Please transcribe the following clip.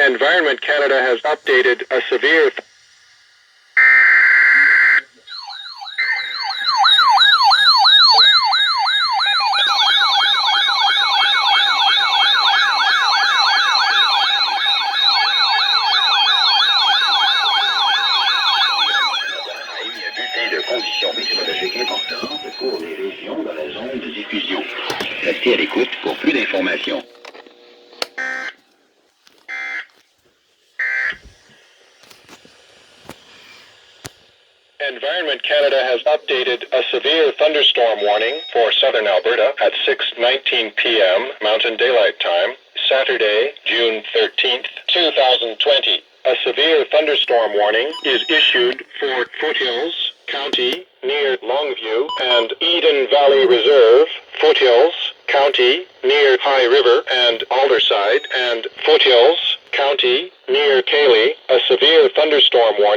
Environment Canada has updated a severe de conditions météorologiques importantes pour les régions dans la zone de diffusion. Restez à l'écoute pour plus d'informations. Environment Canada has updated a severe thunderstorm warning for southern Alberta at 6:19 p.m. Mountain Daylight Time, Saturday, June 13th, 2020. A severe thunderstorm warning is issued for Foothills County near Longview and Eden Valley Reserve, Foothills County near High River and Alderside, and Foothills County near Cayley. A severe thunderstorm warning